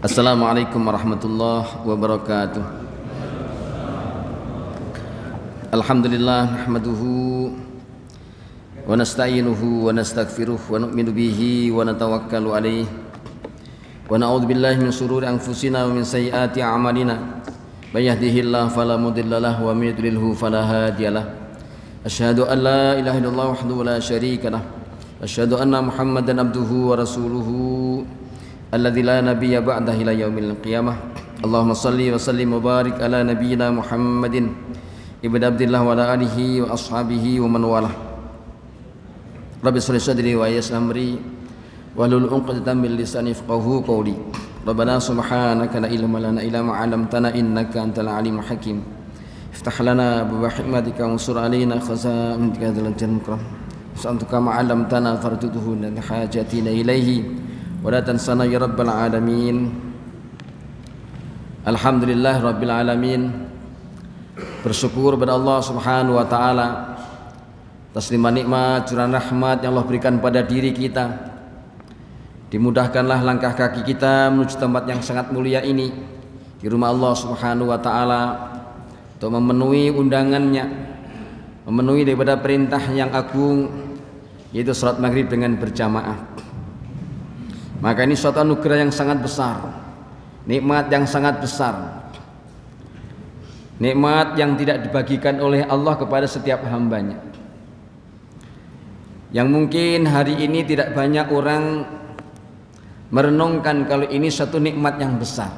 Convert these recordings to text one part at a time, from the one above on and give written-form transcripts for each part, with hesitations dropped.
Assalamualaikum warahmatullahi wabarakatuh. Alhamdulillah nahmaduhu wa nasta'inuhu wa nastaghfiruh wa nu'minu bihi wa natawakkalu alaihi wa na'udzu billahi min shururi anfusina wa min sayyiati a'malina. May yahdihillahu fala mudilla lahu wa may yudlilhu fala hadiyalah. Asyhadu an la ilaha illallah wahdahu la syarika lah. Asyhadu anna Muhammadan abduhu wa rasuluhu alladzi la nabiyya ba'dahu ila yaumil qiyamah. Allahumma shalli wa sallim wa barik ala nabiyyina Muhammadin ibnu Abdillah wa ala alihi wa ashabihi wa man walah. Rabbi shrah sadri wa yassir amri wahlul 'uqdatam min lisani yafqahu qawli. Rabbana subhanaka la ilma lana illa ma 'allamtana innaka antal alimul hakim. Iftah lana bi hikmatika wa ansur alaina khaza'inatika dzal jalal. Sa'antuka ma 'allamtana farduduhu li hajatina ilaihi wa la tansana ya rabbal alamin. Alhamdulillah rabbil alamin. Bersyukur kepada Allah Subhanahu wa taala atas limpah nikmat curahan rahmat yang Allah berikan pada diri kita. Dimudahkanlah langkah kaki kita menuju tempat yang sangat mulia ini, di rumah Allah Subhanahu wa taala, untuk memenuhi undangannya, memenuhi daripada perintah yang agung, yaitu salat maghrib dengan berjamaah. Maka ini suatu anugerah yang sangat besar, nikmat yang sangat besar, nikmat yang tidak dibagikan oleh Allah kepada setiap hambanya. Yang mungkin hari ini tidak banyak orang merenungkan kalau ini satu nikmat yang besar.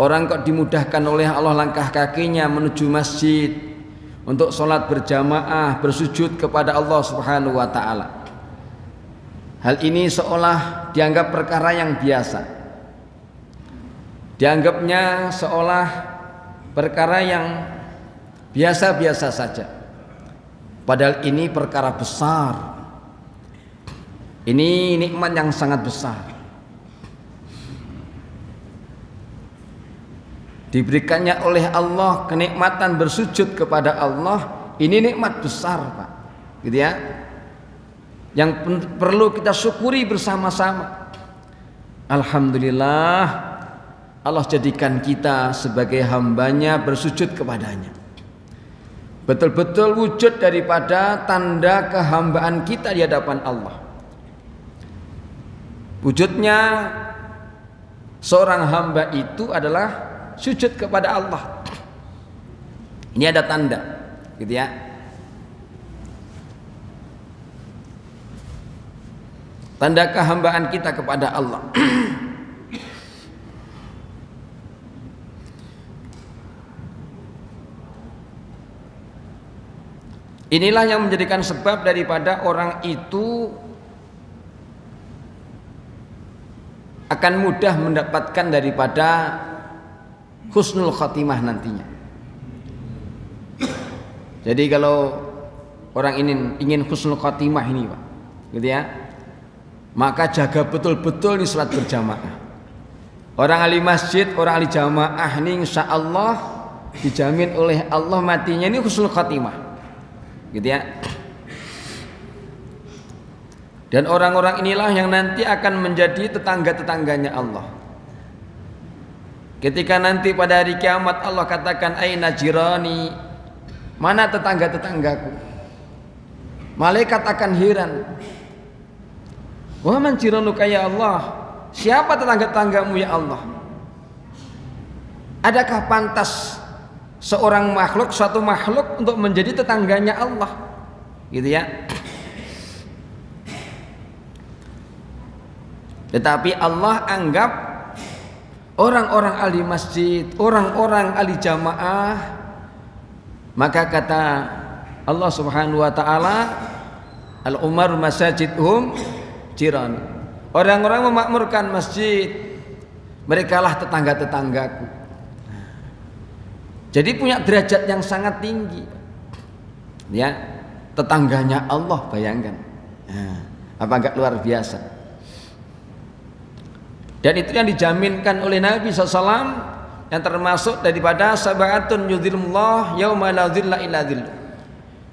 Orang kok dimudahkan oleh Allah langkah kakinya menuju masjid untuk sholat berjamaah, bersujud kepada Allah Subhanahu wa ta'ala. Hal ini seolah dianggap perkara yang biasa, dianggapnya seolah perkara yang biasa-biasa saja. Padahal ini perkara besar. Ini nikmat yang sangat besar. Diberikannya oleh Allah kenikmatan bersujud kepada Allah. Ini nikmat besar, Pak. Gitu ya. Yang perlu kita syukuri bersama-sama. Alhamdulillah, Allah jadikan kita sebagai hambanya bersujud kepadanya. Betul-betul wujud daripada tanda kehambaan kita di hadapan Allah. Wujudnya seorang hamba itu adalah sujud kepada Allah. Ini ada tanda, gitu ya. Tanda kehambaan kita kepada Allah. Inilah yang menjadikan sebab daripada orang itu akan mudah mendapatkan daripada husnul khatimah nantinya. Jadi kalau orang ingin husnul khatimah ini, Pak, gitu ya, maka jaga betul-betul di salat berjamaah. Orang ahli masjid, orang ahli jamaah ini insya Allah dijamin oleh Allah matinya ini husnul khatimah, gitu ya. Dan orang-orang inilah yang nanti akan menjadi tetangga-tetangganya Allah. Ketika nanti pada hari kiamat Allah katakan aina jirani, mana tetangga-tetanggaku? Malaikat akan heran. Wa man jiranuka ya Allah? Siapa tetangga-tetanggamu ya Allah? Adakah pantas seorang makhluk, suatu makhluk untuk menjadi tetangganya Allah? Gitu ya. Tetapi Allah anggap orang-orang ahli masjid, orang-orang ahli jamaah, maka kata Allah Subhanahu wa taala, al-umar masajidhum jiran. Orang-orang memakmurkan masjid, merekalah tetangga-tetanggaku. Jadi punya derajat yang sangat tinggi. Ya, tetangganya Allah, bayangkan. Apa enggak luar biasa? Dan itu yang dijaminkan oleh Nabi SAW, yang termasuk daripada sab'atun yudhillullah yauma la dhilla illa dhilluh.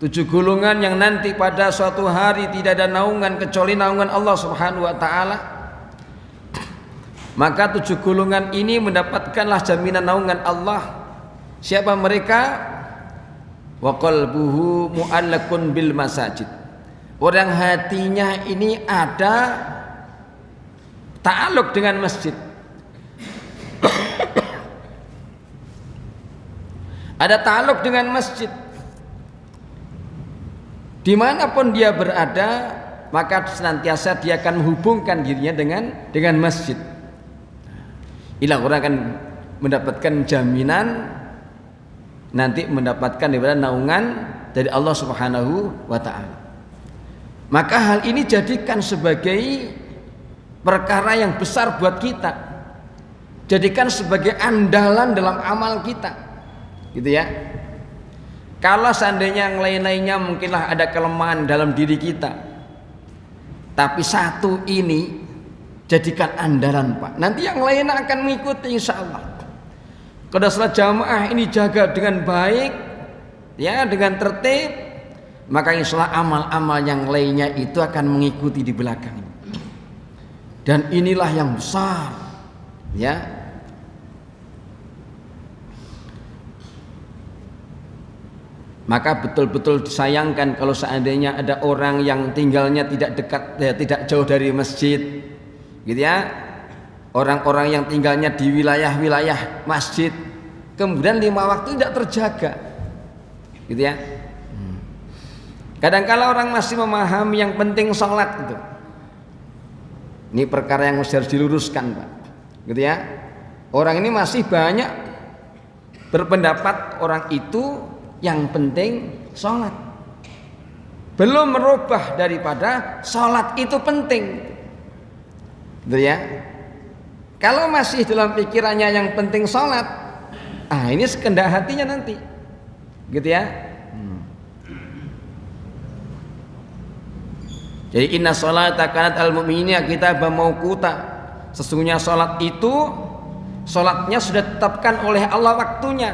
7 golongan yang nanti pada suatu hari tidak ada naungan kecuali naungan Allah Subhanahu wa taala. Maka 7 golongan ini mendapatkanlah jaminan naungan Allah. Siapa mereka? Wa qalbuhu mu'allaqun bil masajid. Orang hatinya ini ada ta'alluq dengan masjid. Ada ta'alluq dengan masjid. Dimanapun dia berada, maka senantiasa dia akan menghubungkan dirinya dengan masjid. Inilah orang akan mendapatkan jaminan, nanti mendapatkan daripada naungan dari Allah Subhanahu wa ta'ala. Maka hal ini jadikan sebagai perkara yang besar buat kita, jadikan sebagai andalan dalam amal kita, gitu ya. Kalau seandainya yang lain-lainnya mungkinlah ada kelemahan dalam diri kita, tapi satu ini jadikan andalan, Pak. Nanti yang lain akan mengikuti insya Allah. Kalau salat jamaah ini jaga dengan baik, ya, dengan tertib, maka insya Allah amal-amal yang lainnya itu akan mengikuti di belakang. Dan inilah yang besar, ya. Maka betul-betul disayangkan kalau seandainya ada orang yang tinggalnya tidak dekat, ya, tidak jauh dari masjid, gitu ya. Orang-orang yang tinggalnya di wilayah-wilayah masjid, kemudian 5 waktu tidak terjaga, gitu ya. Kadang-kala orang masih memahami yang penting sholat itu. Ini perkara yang harus diluruskan, Pak, gitu ya. Orang ini masih banyak berpendapat orang itu yang penting sholat, belum merubah daripada sholat itu penting, gitu ya. Kalau masih dalam pikirannya yang penting sholat, ini sekendak hatinya nanti, gitu ya. Jadi inna sholata kanat al mu'minina kitaban mauquta. Sesungguhnya sholat itu, sholatnya sudah ditetapkan oleh Allah waktunya.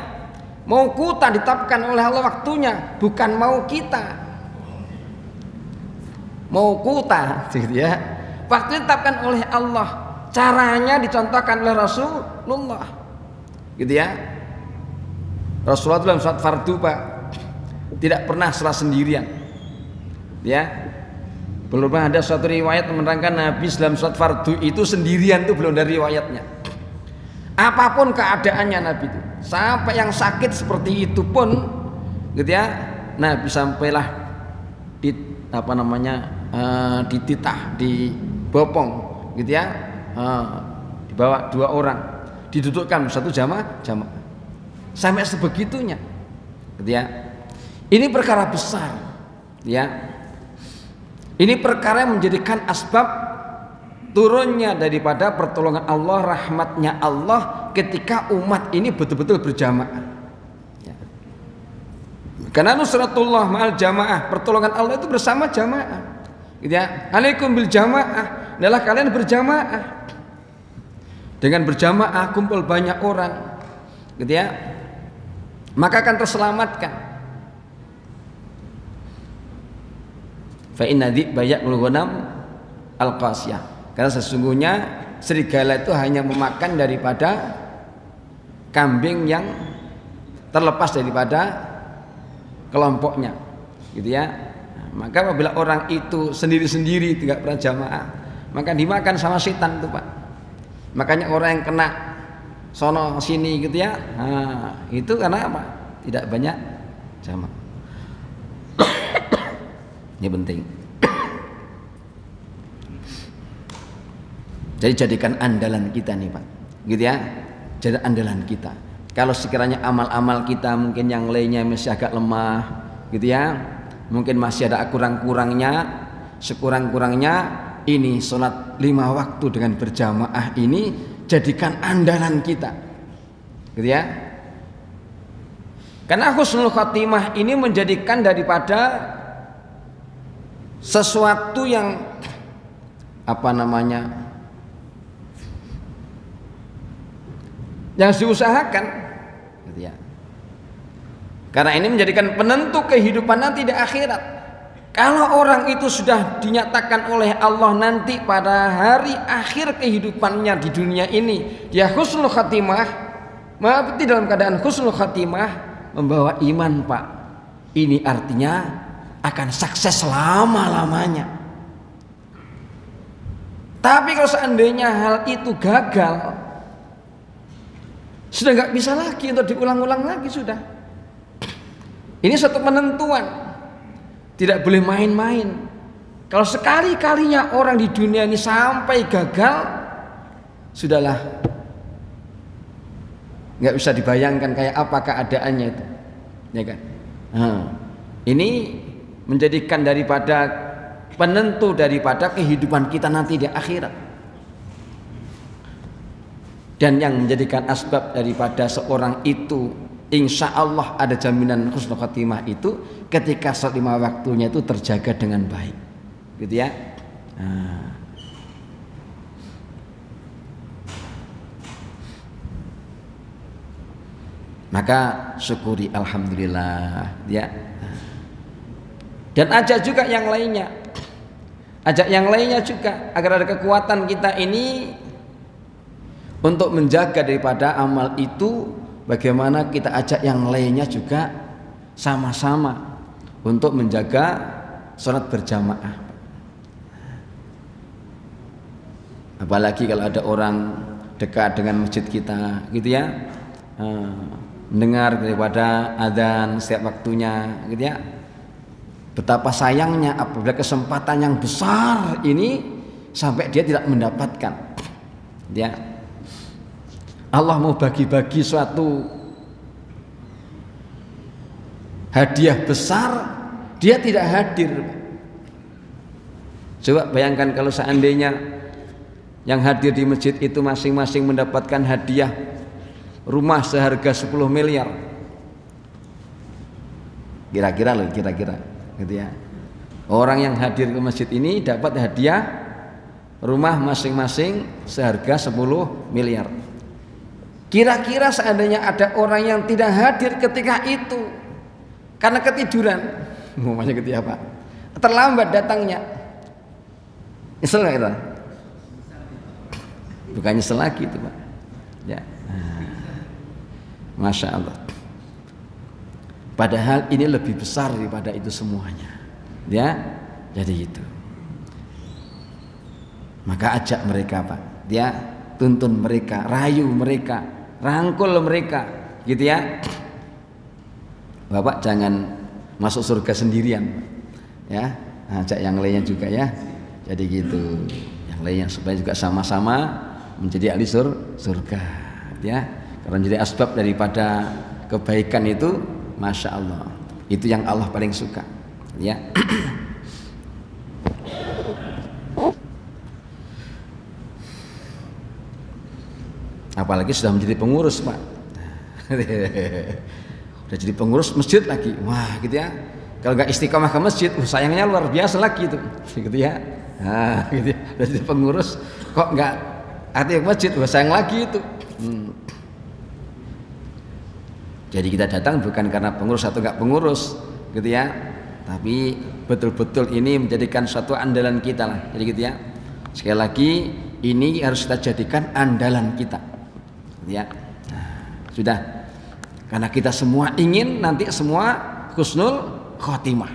Mauquta ditetapkan oleh Allah waktunya, bukan mau kita. Mauquta, gitu ya. Waktu ditetapkan oleh Allah, caranya dicontohkan oleh Rasulullah, gitu ya. Rasulullah dalam sholat fardu, Pak, tidak pernah sholat sendirian, ya. Belum pernah ada suatu riwayat menerangkan Nabi dalam sholat fardu itu sendirian, itu belum ada riwayatnya. Apapun keadaannya Nabi itu, sampai yang sakit seperti itu pun, gitu ya, Nabi sampailah di dititah, dibopong, gitu ya, dibawa 2 orang, didudukkan satu jamaah, sampai sebegitunya, gitu ya. Ini perkara besar, ya. Ini perkara yang menjadikan asbab turunnya daripada pertolongan Allah, rahmatnya Allah ketika umat ini betul-betul berjamaah, ya. Karena nusratullah ma'al jamaah, pertolongan Allah itu bersama jamaah, gitu ya. Alaikum bil jamaah, adalah kalian berjamaah. Dengan berjamaah kumpul banyak orang, gitu ya, maka akan terselamatkan. Fa inna dzi'ba ya'kulu ghanam al-qasiyah. Karena sesungguhnya serigala itu hanya memakan daripada kambing yang terlepas daripada kelompoknya, gitu ya. Maka apabila orang itu sendiri-sendiri tidak pernah jamaah, maka dimakan sama setan itu, Pak. Makanya orang yang kena sono sini, gitu ya, itu karena apa? Tidak banyak jamaah. Ini penting. Jadi jadikan andalan kita nih, Pak, gitu ya. Jadi andalan kita. Kalau sekiranya amal-amal kita mungkin yang lainnya masih agak lemah, gitu ya, mungkin masih ada kurang-kurangnya, sekurang-kurangnya ini sholat 5 waktu dengan berjamaah ini jadikan andalan kita, gitu ya. Karena husnul khotimah ini menjadikan daripada sesuatu yang yang diusahakan, gitu ya. Karena ini menjadikan penentu kehidupan nanti di akhirat. Kalau orang itu sudah dinyatakan oleh Allah nanti pada hari akhir kehidupannya di dunia ini dia husnul khatimah, mati dalam keadaan husnul khatimah, membawa iman Pak. Ini artinya akan sukses selama-lamanya. Tapi kalau seandainya hal itu gagal, sudah nggak bisa lagi untuk diulang-ulang lagi sudah. Ini satu penentuan. Tidak boleh main-main. Kalau sekali-kalinya orang di dunia ini sampai gagal, sudahlah. Nggak bisa dibayangkan kayak apa keadaannya itu, ya kan? Ini menjadikan daripada penentu daripada kehidupan kita nanti di akhirat. Dan yang menjadikan asbab daripada seorang itu insya Allah ada jaminan husnul khatimah itu ketika sholat 5 waktunya itu terjaga dengan baik, gitu ya. Maka syukuri alhamdulillah, ya. Dan ajak juga yang lainnya, juga agar ada kekuatan kita ini untuk menjaga daripada amal itu. Bagaimana kita ajak yang lainnya juga sama-sama untuk menjaga sholat berjamaah. Apalagi kalau ada orang dekat dengan masjid kita, gitu ya, mendengar daripada adzan setiap waktunya, gitu ya. Betapa sayangnya apabila kesempatan yang besar ini sampai dia tidak mendapatkan, ya. Allah mau bagi-bagi suatu hadiah besar, dia tidak hadir. Coba bayangkan kalau seandainya yang hadir di masjid itu masing-masing mendapatkan hadiah rumah seharga 10 miliar. Kira-kira gitu ya. Orang yang hadir ke masjid ini dapat hadiah rumah masing-masing seharga 10 miliar. Kira-kira seandainya ada orang yang tidak hadir ketika itu karena ketiduran, ngomongnya ketika apa? Terlambat datangnya, nyesel nggak kita? Bukan nyesel lagi itu Pak, ya. Masya Allah. Padahal ini lebih besar daripada itu semuanya, ya. Jadi itu. Maka ajak mereka Pak, ya, tuntun mereka, rayu mereka, rangkul mereka, gitu ya. Bapak jangan masuk surga sendirian, ya, ajak yang lainnya juga ya. Jadi gitu, yang lainnya supaya juga sama-sama menjadi ahli surga, ya. Karena jadi asbab daripada kebaikan itu, masya Allah, itu yang Allah paling suka, ya. Apalagi sudah menjadi pengurus Pak. Sudah jadi pengurus masjid lagi, wah gitu ya. Kalau nggak istiqomah ke masjid, sayangnya luar biasa lagi itu, gitu ya. Nah, gitu ya. Sudah jadi pengurus, kok nggak hati ke masjid, wah sayang lagi itu. Jadi kita datang bukan karena pengurus atau nggak pengurus, gitu ya. Tapi betul-betul ini menjadikan suatu andalan kita lah. Jadi gitu ya. Sekali lagi ini harus kita jadikan andalan kita. Ya, sudah, karena kita semua ingin nanti semua husnul khotimah.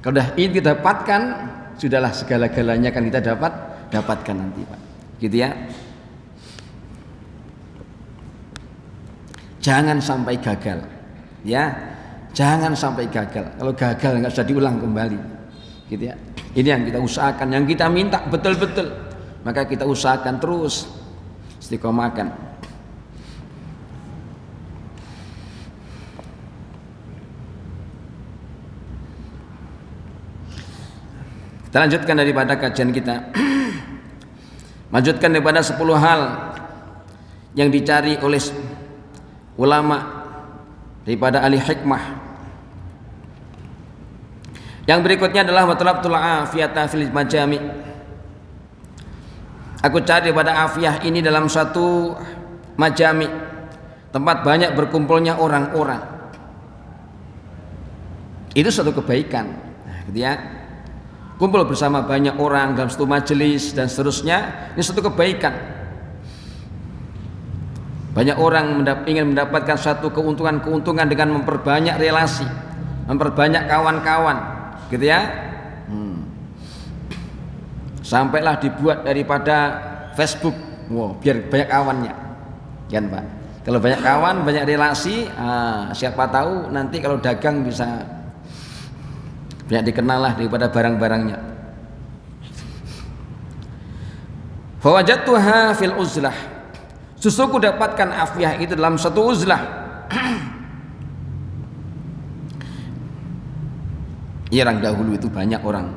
Kalau sudah ini didapatkan, sudahlah segala-galanya akan kita dapatkan nanti Pak, gitu ya. Jangan sampai gagal, ya, jangan sampai gagal. Kalau gagal nggak usah diulang kembali, gitu ya. Ini yang kita usahakan, yang kita minta betul-betul, maka kita usahakan terus istiqomahkan. Kita lanjutkan daripada kajian kita. Lanjutkan daripada 10 hal yang dicari oleh ulama daripada ahli hikmah. Yang berikutnya adalah matlabul afiyata fil majami'. Aku cari daripada afiyah ini dalam satu majami', tempat banyak berkumpulnya orang-orang. Itu suatu kebaikan. gitu ya. Kumpul bersama banyak orang dalam satu majelis dan seterusnya, ini satu kebaikan. Banyak orang ingin mendapatkan satu keuntungan dengan memperbanyak relasi, memperbanyak kawan-kawan, gitu ya. Sampailah dibuat daripada Facebook, wow, biar banyak kawannya, kan Pak. Kalau banyak kawan, banyak relasi, siapa tahu nanti kalau dagang bisa banyak dikenal lah daripada barang-barangnya. Fawajadtuha fil uzlah. Susuku dapatkan afiyah itu dalam satu uzlah. Ya, orang dahulu itu banyak orang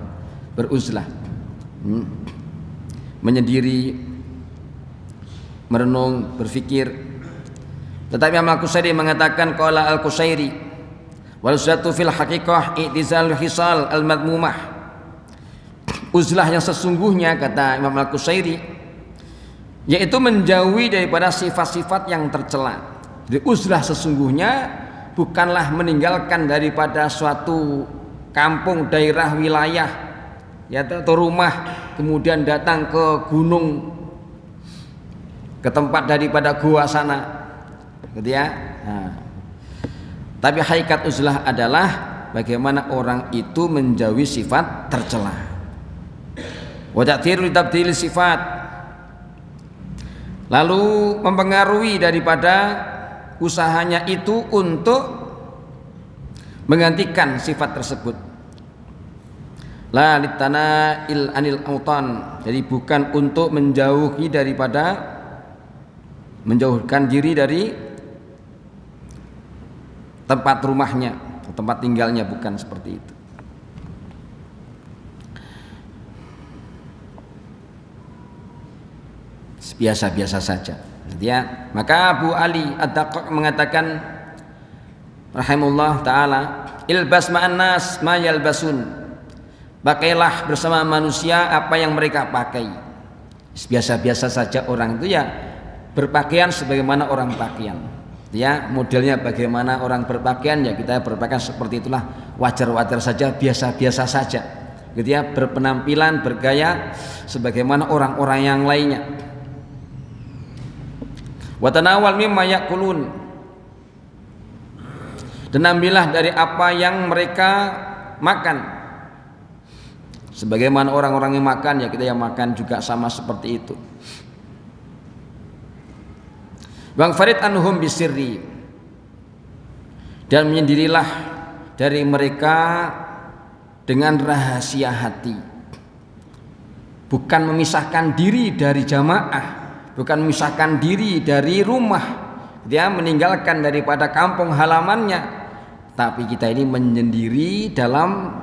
beruzlah, menyendiri, merenung, berfikir. Tetapi Imam Al-Qusairi mengatakan qala Al-Qusairi wal uzlatu fil haqiqah i'tizal hisal al-madmumah. Uzlah yang sesungguhnya, kata Imam Al-Qusairi, yaitu menjauhi daripada sifat-sifat yang tercela. Jadi uzlah sesungguhnya bukanlah meninggalkan daripada suatu kampung, daerah, wilayah, ya, atau rumah, kemudian datang ke gunung, ke tempat daripada gua sana, gitu ya. Tapi hakikat uzlah adalah bagaimana orang itu menjauhi sifat tercela. Wa ta'thirul tabdil sifat, lalu mempengaruhi daripada usahanya itu untuk menggantikan sifat tersebut. La litana'il anil autan, jadi bukan untuk menjauhi daripada, menjauhkan diri dari tempat rumahnya, tempat tinggalnya, bukan seperti itu. Biasa-biasa saja, ya. Maka Abu Ali Ad-Daqqaq mengatakan rahimahullah taala, ilbas ma'an nas ma yalbasun, pakailah bersama manusia apa yang mereka pakai. Biasa-biasa saja orang itu ya berpakaian sebagaimana orang pakaian, ya. Modelnya bagaimana orang berpakaian, ya kita berpakaian seperti itulah, wajar-wajar saja, biasa-biasa saja, gitu ya. Berpenampilan, bergaya sebagaimana orang-orang yang lainnya. Watanawal mimma yakulun, dan ambillah dari apa yang mereka makan, sebagaimana orang-orang yang makan, ya kita yang makan juga sama seperti itu. Bang Farid anhum bisirri, dan menyendirilah dari mereka dengan rahasia hati, bukan memisahkan diri dari jamaah, bukan memisahkan diri dari rumah, dia meninggalkan daripada kampung halamannya, tapi kita ini menyendiri dalam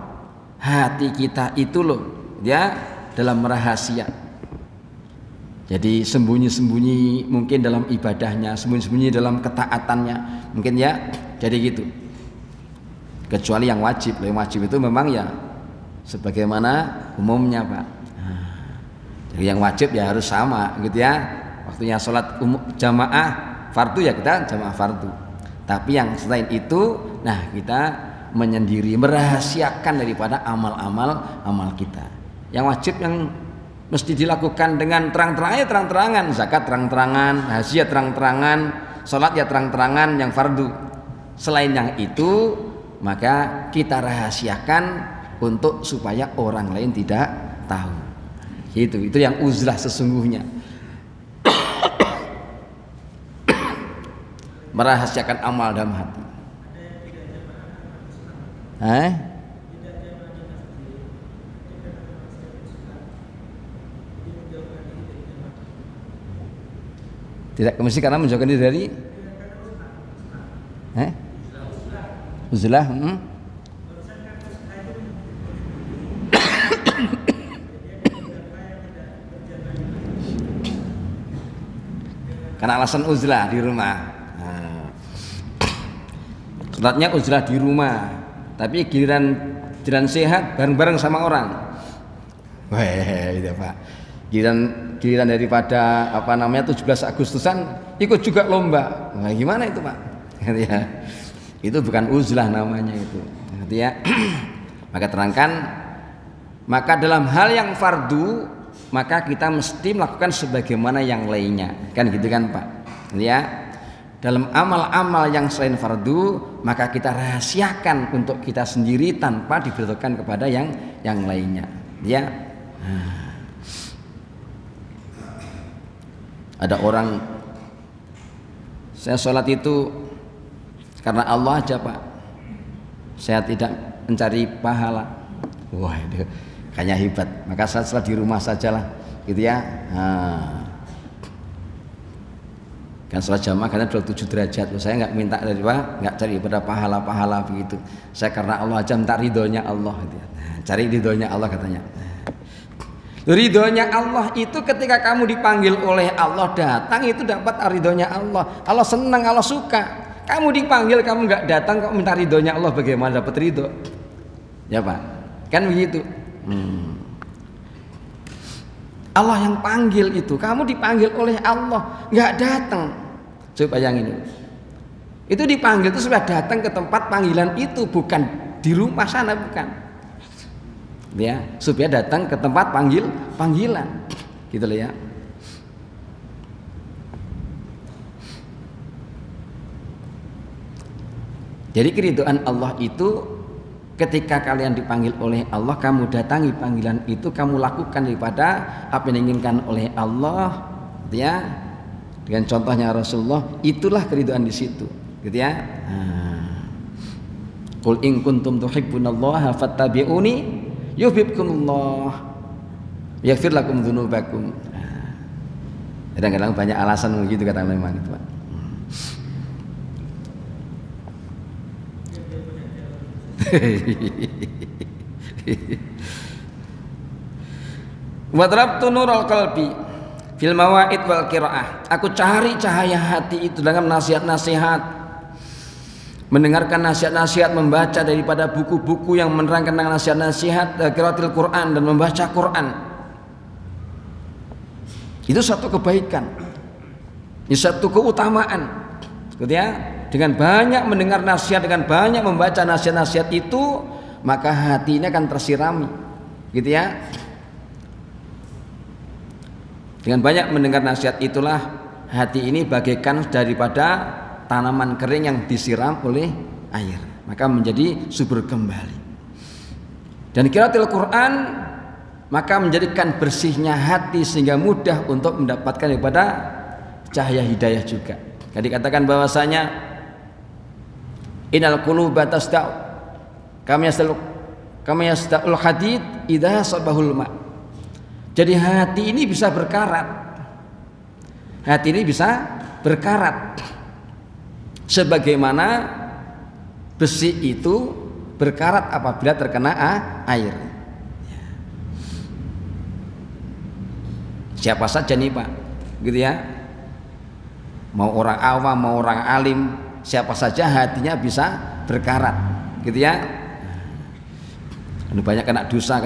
hati kita itu loh, ya, dalam rahasia. Jadi sembunyi-sembunyi mungkin dalam ibadahnya, sembunyi-sembunyi dalam ketaatannya, mungkin ya, jadi gitu. Kecuali yang wajib, yang wajib itu memang ya sebagaimana umumnya, Pak. Jadi yang wajib ya harus sama, gitu ya. Waktunya sholat jamaah fardu, ya kita jamaah fardu. Tapi yang selain itu, nah kita menyendiri, merahasiakan daripada amal-amal kita. Yang wajib yang mesti dilakukan dengan terang-terangan, ya terang-terangan, zakat terang-terangan, haji ya terang-terangan, sholat ya terang-terangan, yang fardu. Selain yang itu, maka kita rahasiakan untuk supaya orang lain tidak tahu. Itu yang uzlah sesungguhnya. Merahasiakan amal dalam hati. Tidak mesti karena menjauhkan diri dari uzlah. Karena alasan uzlah di rumah. Sholatnya uzlah di rumah, tapi giliran sehat bareng-bareng sama orang. Wah, itu Pak. Giliran daripada 17 Agustusan ikut juga lomba. Nah, gimana itu, Pak? Ya, itu bukan uzlah namanya itu. Ya. Maka terangkan, maka dalam hal yang fardu maka kita mesti melakukan sebagaimana yang lainnya, kan gitu kan Pak ya. Dalam amal-amal yang selain fardu maka kita rahasiakan untuk kita sendiri tanpa diberitahukan kepada yang lainnya ya. Ada orang, saya sholat itu karena Allah aja Pak, saya tidak mencari pahala. Wah itu kayaknya hebat, maka saya sholat di rumah sajalah gitu ya. Kan sholat jamaah karena 27 derajat, saya nggak minta dari nggak cari pada pahala begitu. Saya karena Allah aja minta ridhonya Allah gitu ya. Cari ridhonya Allah katanya. Ridhonya Allah itu ketika kamu dipanggil oleh Allah datang, itu dapat ridhonya Allah. Allah senang, Allah suka. Kamu dipanggil kamu nggak datang kok minta ridhonya Allah, bagaimana dapat ridho? Ya Pak, kan begitu. Allah yang panggil itu, kamu dipanggil oleh Allah nggak datang. Coba bayangin itu dipanggil itu sudah datang ke tempat panggilan itu, bukan di rumah sana, bukan ya, supaya datang ke tempat panggilan gitu loh ya. Jadi keridhaan Allah itu ketika kalian dipanggil oleh Allah, kamu datangi panggilan itu, kamu lakukan daripada apa yang diinginkan oleh Allah ya, dengan contohnya Rasulullah, itulah keridhaan di situ gitu ya. Qul in kuntum tuhibbunallaha fattabi'uni yuhibbukumullah yaghfir lakum dzunubakum. Kadang-kadang banyak alasan begitu kata memang itu Pak. Wa darabtu nurul qalbi fil mawaid wal qiraah. Aku cari cahaya hati itu dalam nasihat-nasihat, mendengarkan nasihat-nasihat, membaca daripada buku-buku yang menerangkan tentang nasihat-nasihat, qiraatil Quran, dan membaca Quran. Itu satu kebaikan, itu satu keutamaan gitu ya. Dengan banyak mendengar nasihat, dengan banyak membaca nasihat-nasihat itu, maka hati ini akan tersirami gitu ya. Dengan banyak mendengar nasihat itulah hati ini bagaikan daripada tanaman kering yang disiram oleh air, maka menjadi subur kembali. Dan qiraatil Quran maka menjadikan bersihnya hati sehingga mudah untuk mendapatkan daripada cahaya hidayah juga. Jadi katakan bahwasanya innal quluba tasda'u kama yasda'ul hadid idza sabahul ma. Jadi hati ini bisa berkarat. Hati ini bisa berkarat sebagaimana besi itu berkarat apabila terkena air. Siapa saja nih Pak gitu ya, mau orang awam mau orang alim, siapa saja hatinya bisa berkarat gitu ya. Banyak kena dosa,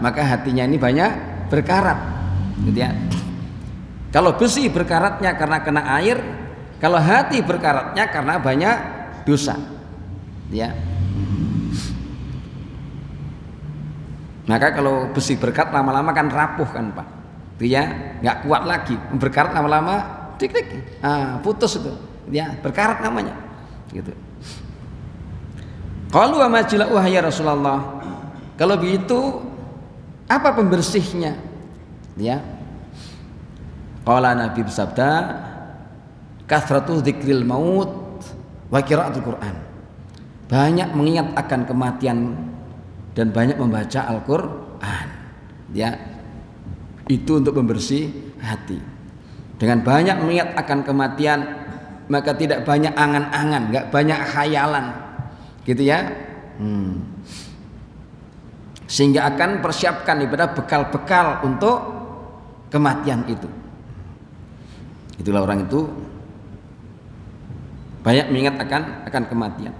maka hatinya ini banyak berkarat gitu ya. Kalau besi berkaratnya karena kena air, kalau hati berkaratnya karena banyak dosa ya. Maka kalau besi berkarat lama-lama kan rapuh kan Pak gitu ya, nggak kuat lagi. Berkarat lama-lama tik-tik putus itu ya, berkarat namanya gitu. Qalu wa majla'u ya Rasulullah, kalau begitu apa pembersihnya ya? Qala Nabi bersabda, kathratu dzikril maut wa qiraatul Quran. Banyak mengingat akan kematian dan banyak membaca Al-Qur'an ya. Itu untuk membersih hati. Dengan banyak mengingat akan kematian, maka tidak banyak angan-angan, enggak banyak khayalan gitu ya. Sehingga akan persiapkan daripada bekal-bekal untuk kematian itu. Itulah orang itu banyak mengingat akan kematian.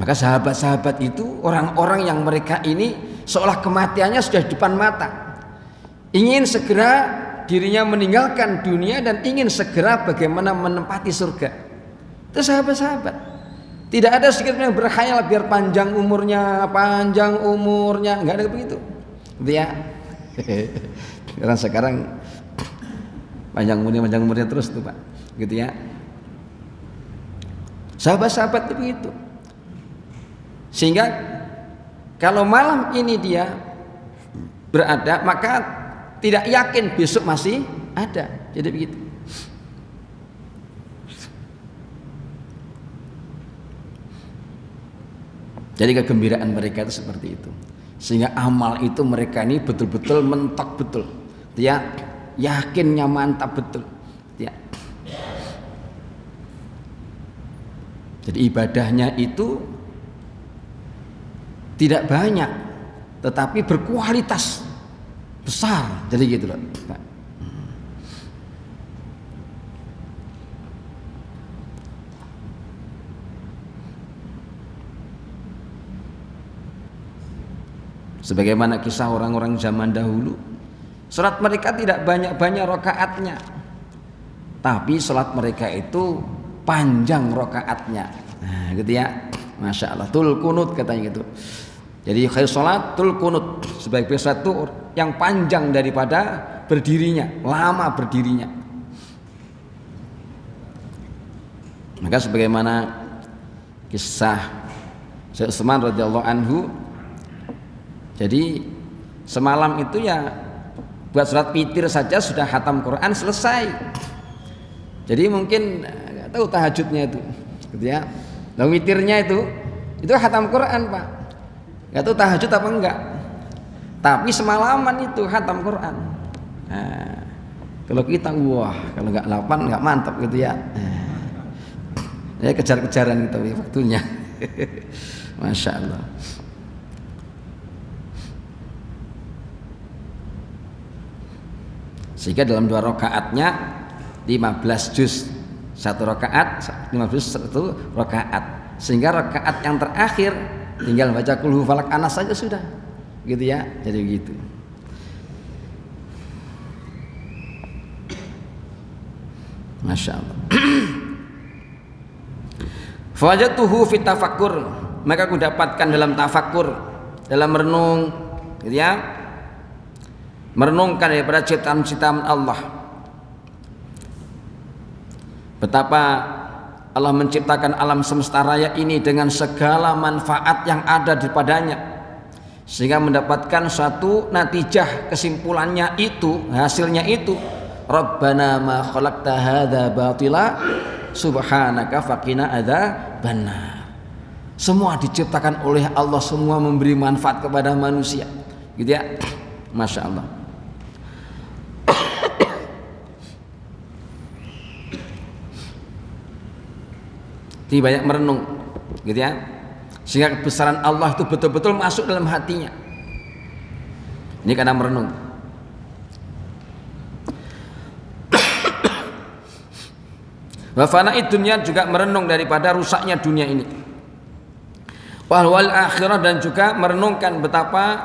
Maka sahabat-sahabat itu orang-orang yang mereka ini seolah kematiannya sudah di depan mata, ingin segera dirinya meninggalkan dunia dan ingin segera bagaimana menempati surga. Itu sahabat-sahabat. Tidak ada sedikit yang berkhayal biar panjang umurnya, nggak ada begitu. Gitu ya. Karena sekarang panjang umurnya terus tuh Pak. Gitu ya. Sahabat-sahabat itu begitu. Sehingga kalau malam ini dia berada, maka tidak yakin besok masih ada. Jadi begitu. Jadi kegembiraan mereka itu seperti itu. Sehingga amal itu mereka ini betul-betul mentok betul. Dia yakinnya mantap betul. Ya. Jadi ibadahnya itu tidak banyak, tetapi berkualitas besar. Jadi gitu loh. Sebagaimana kisah orang-orang zaman dahulu, salat mereka tidak banyak-banyak rakaatnya, tapi salat mereka itu panjang rakaatnya. Nah, gitu ya, masya Allah. Tul kunut katanya gitu. Jadi khair salat tul kunut, sebaik salat itu yang panjang daripada berdirinya, lama berdirinya. Maka sebagaimana kisah Syekh Utsman radhiyallahu anhu. Jadi semalam itu ya buat sholat witir saja sudah khatam Quran selesai. Jadi mungkin nggak tahu tahajudnya itu, gitu ya. Nah, witirnya itu khatam Quran Pak. Nggak tahu tahajud apa enggak. Tapi semalaman itu khatam Quran. Nah, kalau kita kalau nggak 8 nggak mantap gitu ya. Ya kejar-kejaran gitu waktunya. Masya Allah. Sehingga dalam 2 rakaatnya 15 juz satu rakaat, 15 juz satu rakaat. Sehingga rakaat yang terakhir tinggal baca Qul Falak Anas saja sudah, gitu ya. Jadi begitu. Masya Allah. Fawajatuhu fit tafakkur, maka aku dapatkan dalam tafakkur, dalam merenung, gitu ya. Merenungkan daripada ciptaan-ciptaan Allah, betapa Allah menciptakan alam semesta raya ini dengan segala manfaat yang ada di padanya, sehingga mendapatkan suatu natijah, kesimpulannya itu, hasilnya itu, Rabbana ma khalaqta hadza batila subhanaka faqina adzabannar. Semua diciptakan oleh Allah, semua memberi manfaat kepada manusia, gitu ya. Masya Allah. Jadi banyak merenung, gitu ya, sehingga kebesaran Allah itu betul-betul masuk dalam hatinya. Ini karena merenung. Wa fana'id dunya, juga merenung daripada rusaknya dunia ini. Wal akhirah, dan juga merenungkan betapa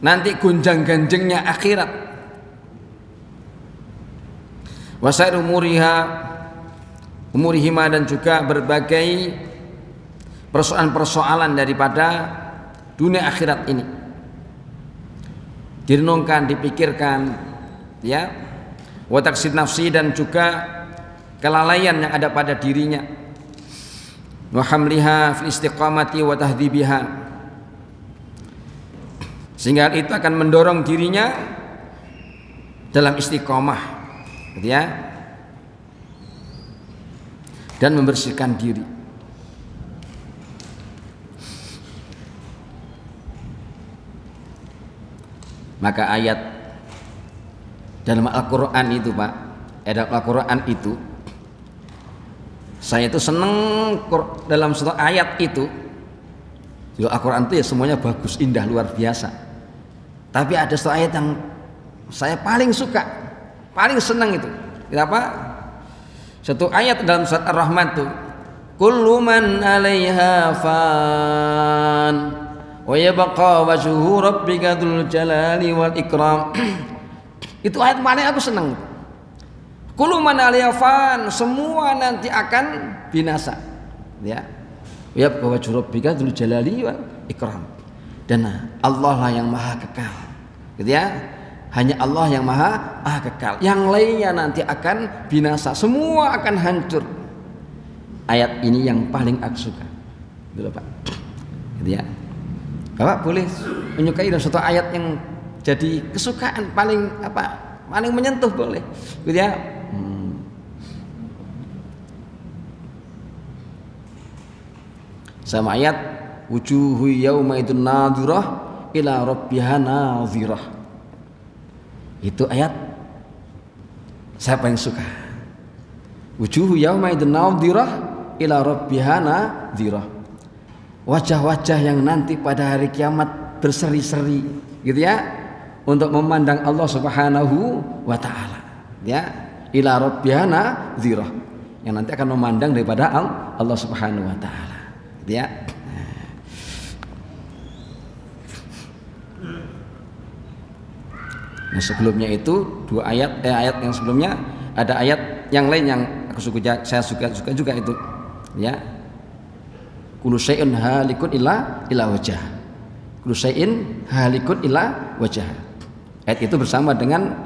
nanti gonjang-ganjingnya akhirat. Wasair umurihima, dan juga berbagai persoalan-persoalan daripada dunia akhirat ini direnungkan, dipikirkan, ya. Wa taqsid nafsi, dan juga kelalaian yang ada pada dirinya. Wa hamliha fil istiqamati wa tahdhibiha, sehingga itu akan mendorong dirinya dalam istiqomah, gitu ya, dan membersihkan diri. Maka ayat dalam Al-Quran itu Pak, dalam Al-Quran itu, saya itu seneng dalam satu ayat itu. Al-Quran itu ya semuanya bagus, indah, luar biasa. Tapi ada satu ayat yang saya paling suka, paling senang itu. Kenapa? Satu ayat dalam surat Ar-Rahman itu, kullu man 'alaiha fan wa yabqa wajhu rabbika dzul jalali wal ikram. Itu ayat paling aku senang. Kullu man 'alaiha fan, semua nanti akan binasa, ya. Ya wajhu rabbika dzul jalali wal ikram. Dan Allah lah yang maha kekal. Gitu ya. Hanya Allah yang maha kekal. Yang lainnya nanti akan binasa, semua akan hancur. Ayat ini yang paling aku suka. Gitu Pak. Gitu ya. Bapak boleh menyukai dalam suatu ayat yang jadi kesukaan paling paling menyentuh boleh. Gitu ya. Sama ayat wujuhu yauma idun nadhirah ila rabbiha nadhirah. Itu ayat saya paling suka. Wujuhu yauma idun nadhirah ila rabbiha nadhirah. Wajah-wajah yang nanti pada hari kiamat berseri-seri gitu ya, untuk memandang Allah Subhanahu wa taala. Ya, ila rabbiha nadhirah. Yang nanti akan memandang daripada Allah Subhanahu wa taala. Ya. Nah, sebelumnya itu dua ayat yang sebelumnya ada ayat yang lain yang saya suka juga itu. Ya. Kullu syai'in halikun illa wajah. Kullu syai'in halikun illa wajah. Ayat itu bersama dengan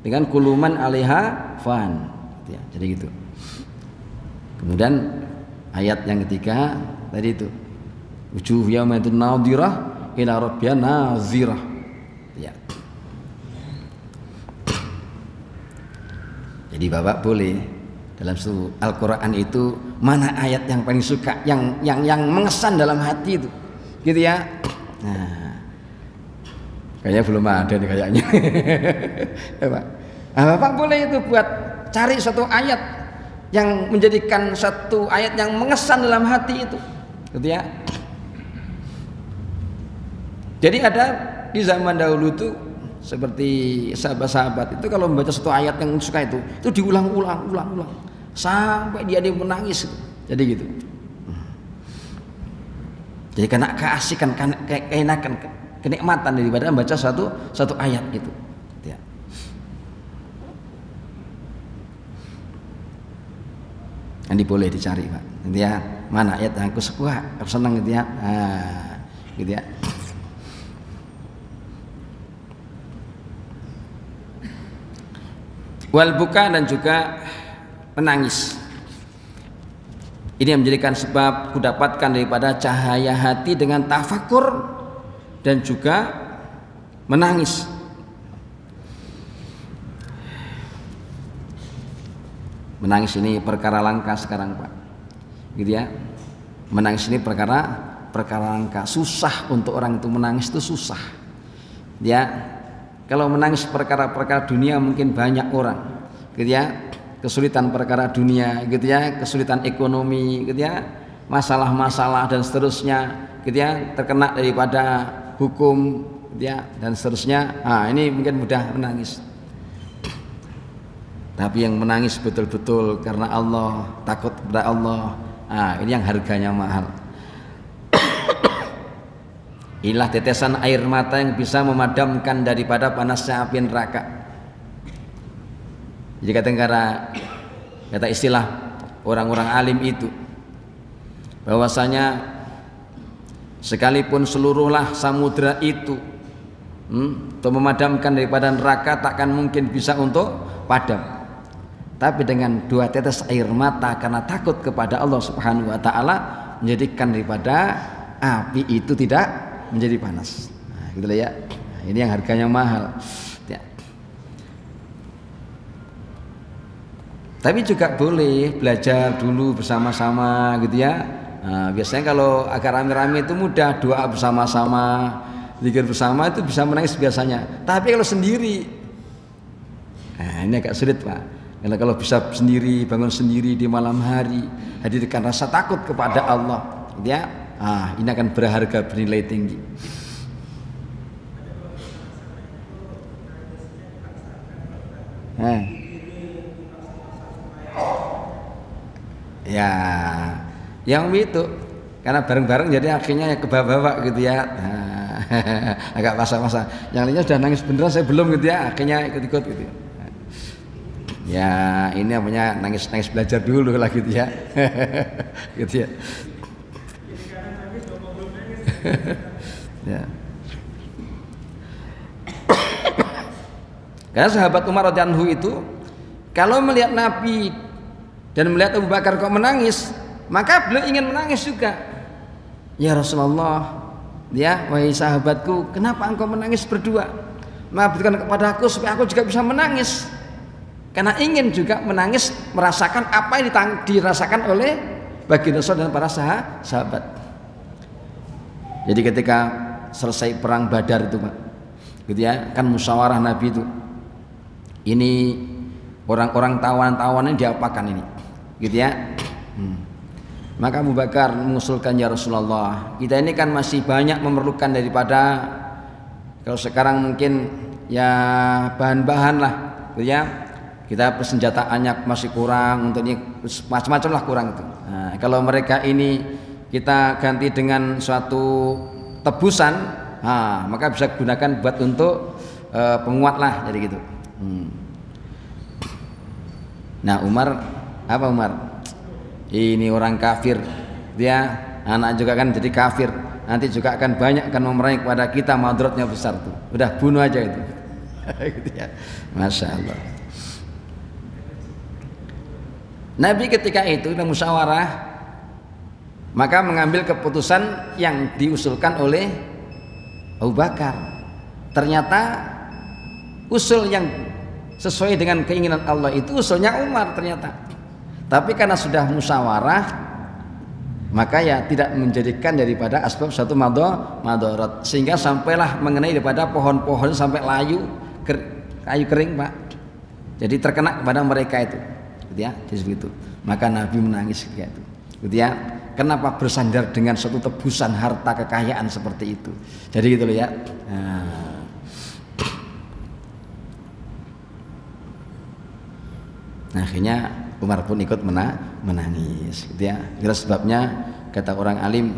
kuluman 'alaiha fan. Ya, jadi gitu. Kemudian ayat yang ketiga tadi itu wujuh yauma idin nadhirah ila rabbiha nadhirah. Ya. Jadi Bapak boleh dalam Al-Qur'an itu mana ayat yang paling suka, yang mengesan dalam hati itu. Gitu ya. Nah. Kayaknya belum ada nih kayaknya. Ya, Pak. Nah, Bapak boleh itu buat cari satu ayat yang menjadikan satu ayat yang mengesan dalam hati itu, gitu ya. Jadi ada di zaman dahulu itu seperti sahabat-sahabat itu kalau membaca satu ayat yang suka itu diulang-ulang sampai dia menangis. Jadi gitu. Jadi karena keasikan, keenakan, kenikmatan daripada membaca satu ayat itu. Ya. Ini boleh dicari Pak, gitu ya. Mana ayat yang aku suka, aku senang gitu ya. Nah, gitu ya. Wal buka dan juga menangis. Ini yang menjadikan sebab kudapatkan daripada cahaya hati dengan tafakur dan juga menangis. Menangis ini perkara langka sekarang Pak, gitu ya. Menangis ini perkara langka, susah untuk orang itu menangis itu susah. Ya, kalau menangis perkara-perkara dunia mungkin banyak orang, gitu ya. Kesulitan perkara dunia, gitu ya, kesulitan ekonomi, gitu ya, masalah-masalah dan seterusnya, gitu ya, terkena daripada hukum, gitu ya, dan seterusnya. Nah, ini mungkin mudah menangis. Tapi yang menangis betul-betul karena Allah, takut kepada Allah, ini yang harganya mahal. Inilah tetesan air mata yang bisa memadamkan daripada panasnya api neraka. Jadi kata istilah orang-orang alim itu, bahwasanya sekalipun seluruhlah samudra itu untuk memadamkan daripada neraka takkan mungkin bisa untuk padam. Tapi dengan dua tetes air mata karena takut kepada Allah Subhanahu wa taala menjadikan daripada api itu tidak menjadi panas. Nah, gitu ya. Nah, ini yang harganya mahal. Ya. Tapi juga boleh belajar dulu bersama-sama gitu ya. Nah, biasanya kalau agak rame-rame itu mudah, doa bersama-sama, zikir bersama itu bisa menangis biasanya. Tapi kalau sendiri, nah ini agak sulit Pak. Karena kalau bisa sendiri, bangun sendiri di malam hari, hadirkan rasa takut kepada Allah, ya, ini akan berharga, bernilai tinggi. Ya, yang itu karena bareng-bareng jadi akhirnya ya ke bawah-bawah gitu ya. Agak masa-masa. Yang lainnya sudah nangis beneran, saya belum gitu ya. Akhirnya ikut-ikut gitu. Ya ini namanya nangis belajar dulu lah gitu ya. Gitu ya. Ya. Karena sahabat Umar radhiyallahu anhu itu kalau melihat Nabi dan melihat Abu Bakar kok menangis, maka beliau ingin menangis juga. Ya Rasulullah, ya wahai sahabatku, kenapa engkau menangis berdua? Berikan kepada aku supaya aku juga bisa menangis. Karena ingin juga menangis, merasakan apa yang dirasakan oleh baginda Rasul dan para sahabat. Jadi ketika selesai perang Badar itu Pak, gitu ya, kan musyawarah Nabi itu. Ini orang-orang tawanan-tawanan diapakan ini, gitu ya. Maka Abu Bakar mengusulkan, ya Rasulullah, kita ini kan masih banyak memerlukan daripada, kalau sekarang mungkin ya bahan-bahan lah, gitu ya. Kita persenjataannya masih kurang, untuk ini macam-macam lah kurang itu. Nah, kalau mereka ini kita ganti dengan suatu tebusan, nah, maka bisa gunakan buat untuk penguat lah, jadi gitu. Nah Umar, apa Umar? Ini orang kafir, dia anak juga kan jadi kafir, nanti juga akan banyak akan memerangi kepada kita, madorotnya besar tuh. Udah bunuh aja itu. Gitu ya. Masya Allah. Nabi ketika itu dalam musyawarah, maka mengambil keputusan yang diusulkan oleh Abu Bakar. Ternyata usul yang sesuai dengan keinginan Allah itu usulnya Umar ternyata. Tapi karena sudah musyawarah, maka ya tidak menjadikan daripada asbab satu madorot, sehingga sampailah mengenai daripada pohon-pohon sampai kayu kering Pak. Jadi terkena kepada mereka itu, gitu ya. Jadi begitu. Maka Nabi menangis kayak itu, gitu ya. Kenapa bersandar dengan suatu tebusan harta kekayaan seperti itu? Jadi gitu loh ya. Nah, akhirnya Umar pun ikut menangis, gitu ya. Itulah sebabnya kata orang alim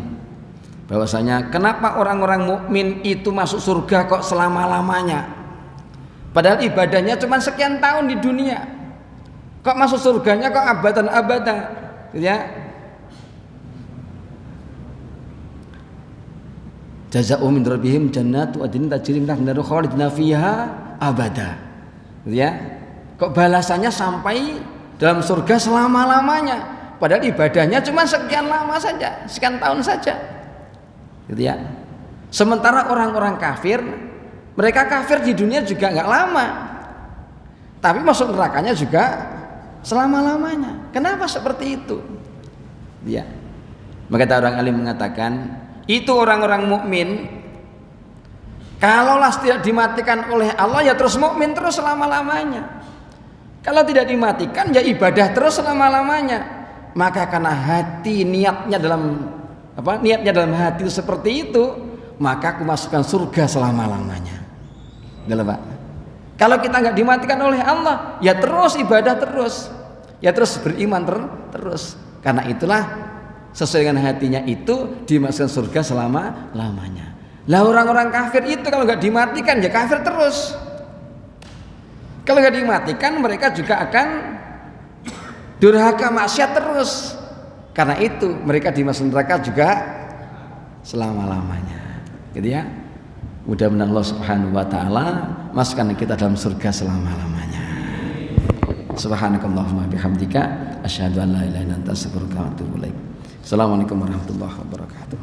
bahwasanya kenapa orang-orang mukmin itu masuk surga kok selama-lamanya? Padahal ibadahnya cuma sekian tahun di dunia. Kok masuk surganya kok abadan-abadan, gitu ya. Jazaa'u min rabbihim jannatu adnin tajri min tahtiha khalidina fiha abada. Gitu ya. Kok balasannya sampai dalam surga selama-lamanya, padahal ibadahnya cuma sekian lama saja, sekian tahun saja, gitu ya. Sementara orang-orang kafir, mereka kafir di dunia juga nggak lama, tapi masuk nerakanya juga selama-lamanya. Kenapa seperti itu? Ya, maka orang alim mengatakan itu orang-orang mukmin, kalaulah tidak dimatikan oleh Allah ya terus mukmin terus selama-lamanya. Kalau tidak dimatikan ya ibadah terus selama-lamanya. Maka karena hati niatnya dalam hati seperti itu, maka aku masukkan surga selama-lamanya. Pak. Kalau kita nggak dimatikan oleh Allah, ya terus ibadah terus, ya terus beriman terus. Karena itulah sesuai dengan hatinya itu dimasukkan surga selama-lamanya. Lah orang-orang kafir itu kalau nggak dimatikan ya kafir terus. Kalau nggak dimatikan mereka juga akan durhaka maksiat terus. Karena itu mereka dimasukkan neraka juga selama-lamanya. Gitu ya. Mudah-mudahan Allah Subhanahu wa taala masukkan kita dalam surga selama-lamanya. Subhanakallahumma bihamdika asyhadu an la ilaha illa anta astaghfiruka wa atubu ilaik. Assalamualaikum warahmatullahi wabarakatuh.